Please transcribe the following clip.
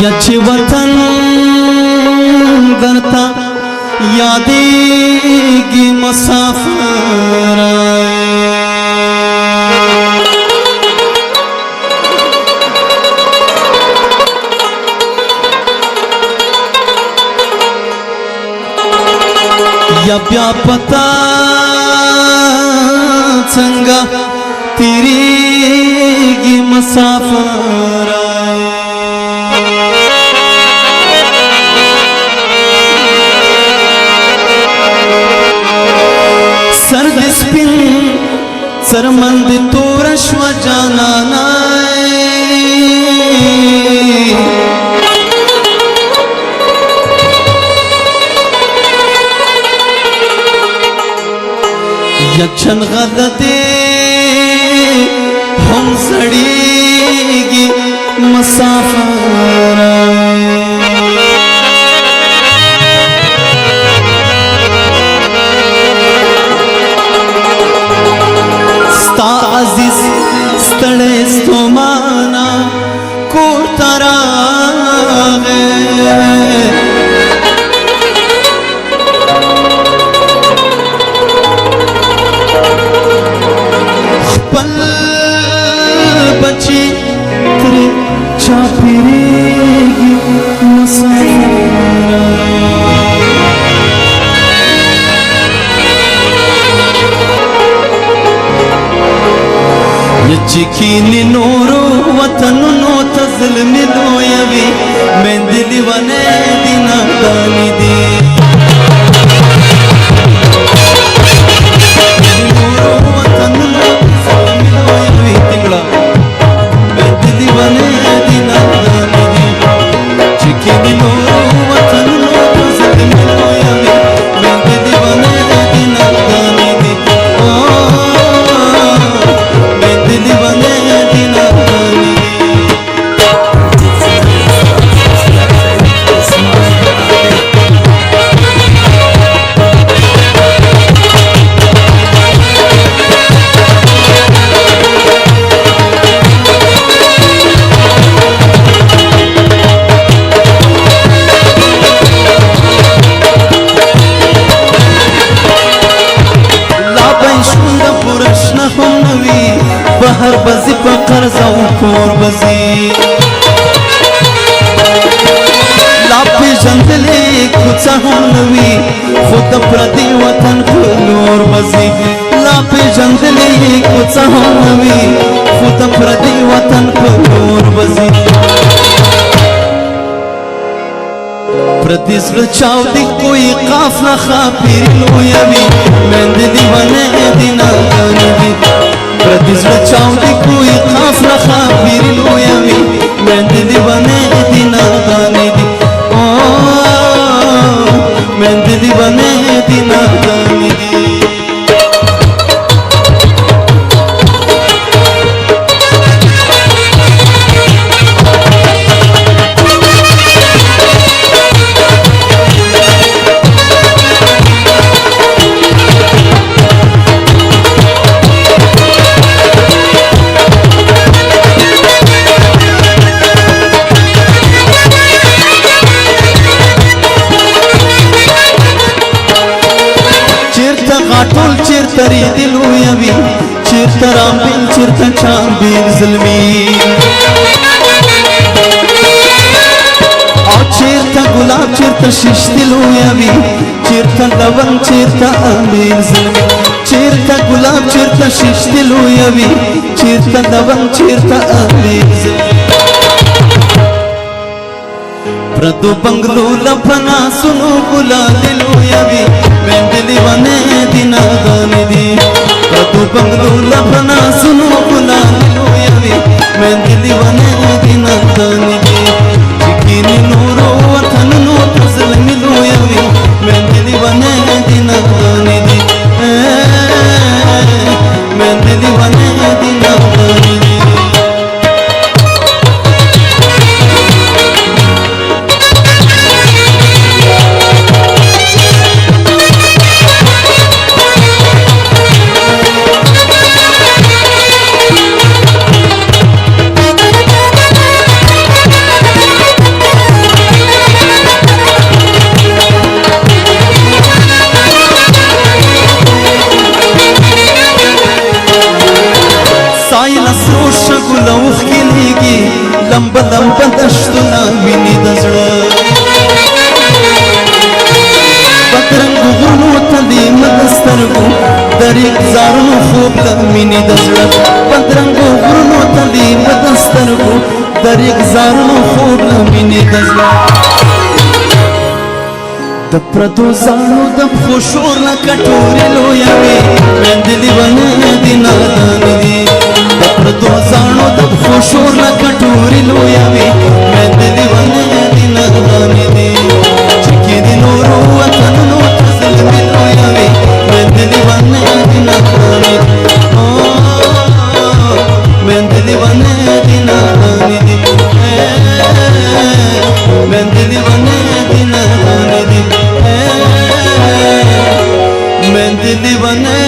यची वतन दरता यादेगी मुसाफिर या ब्या पता संगा तिरेगी मुसाफिर सर्द स्पिन सरमंद तोरश्व जाना यक्षन गलते हम सड़ेगी मुसाफिर स्ता अजीज स्तड़े स्तोमाना को तरा बची तेरे चापेगी मुसाफिर यचिकीनी नूरो वतन नो तज़ल मिलो यवी मैं दिल वने दिना दानी दी बहर बजी पकड़ जाऊं कोर बजी लापी जंगले कुछ हुनवी खुद प्रति वतन खुलोर बजी लापी जंगले कुछ हुनवी खुद प्रति वतन खुलोर बजी प्रतिस्र चावदी कोई काफला खाफिर लोयवी मैं दीवाने दिना गानी प्रतिस्र चावदी कोई काफला खाफिर लोयवी मैं दीवाने दिना गानी ओ मैं दीवाने दिना गानी चिरतरी दिलू यवी चिरतराम बिन चिरतन चाम बीर ज़ल्मी और चिरता गुलाब चिरता शिश दिलू यवी चिरता लवंग चिरता अमीर ज़ल्मी चिरता गुलाब चिरता शिश दिलू यवी चिरता लवंग चिरता अमीर ज़ल्मी प्रदु बंगलू लफना सुनो गुला दिलू यवी मैं दिली वने दिना गानी दी प्रदु बंगलू लफना सुनो गुला दिलू यवी मैं दिली वने दिना गानी दी चिकीनी नूरो वतन नो तज़ल मिलो यवी मैं दिली वने दिना गानी दी मैं दिली वने दिना गानी दी لمب لمب دشتونه ویني د زړه بدرنګو غرونو ته دې مد سترګو دریغ زارونو خوب له مینې د زړه بدرنګو غرونو ته دې مد سترګو دریغ زارونو خوب له مینې د زړه د پردو زانو د پښو شور له کټورې لویوي میندې لیونۍ دي نادانې دي د پردو زانو د پښو شور له کټورې لویوي میندې لیونۍ دي نادانې دي چې کې د نورو وطنونو ته زلمې لویوي میندې لیونۍ دي نادانې دي میندې لیونۍ دي نادانې دي میندې لیونۍ دي نادانې دي میندې لیونۍ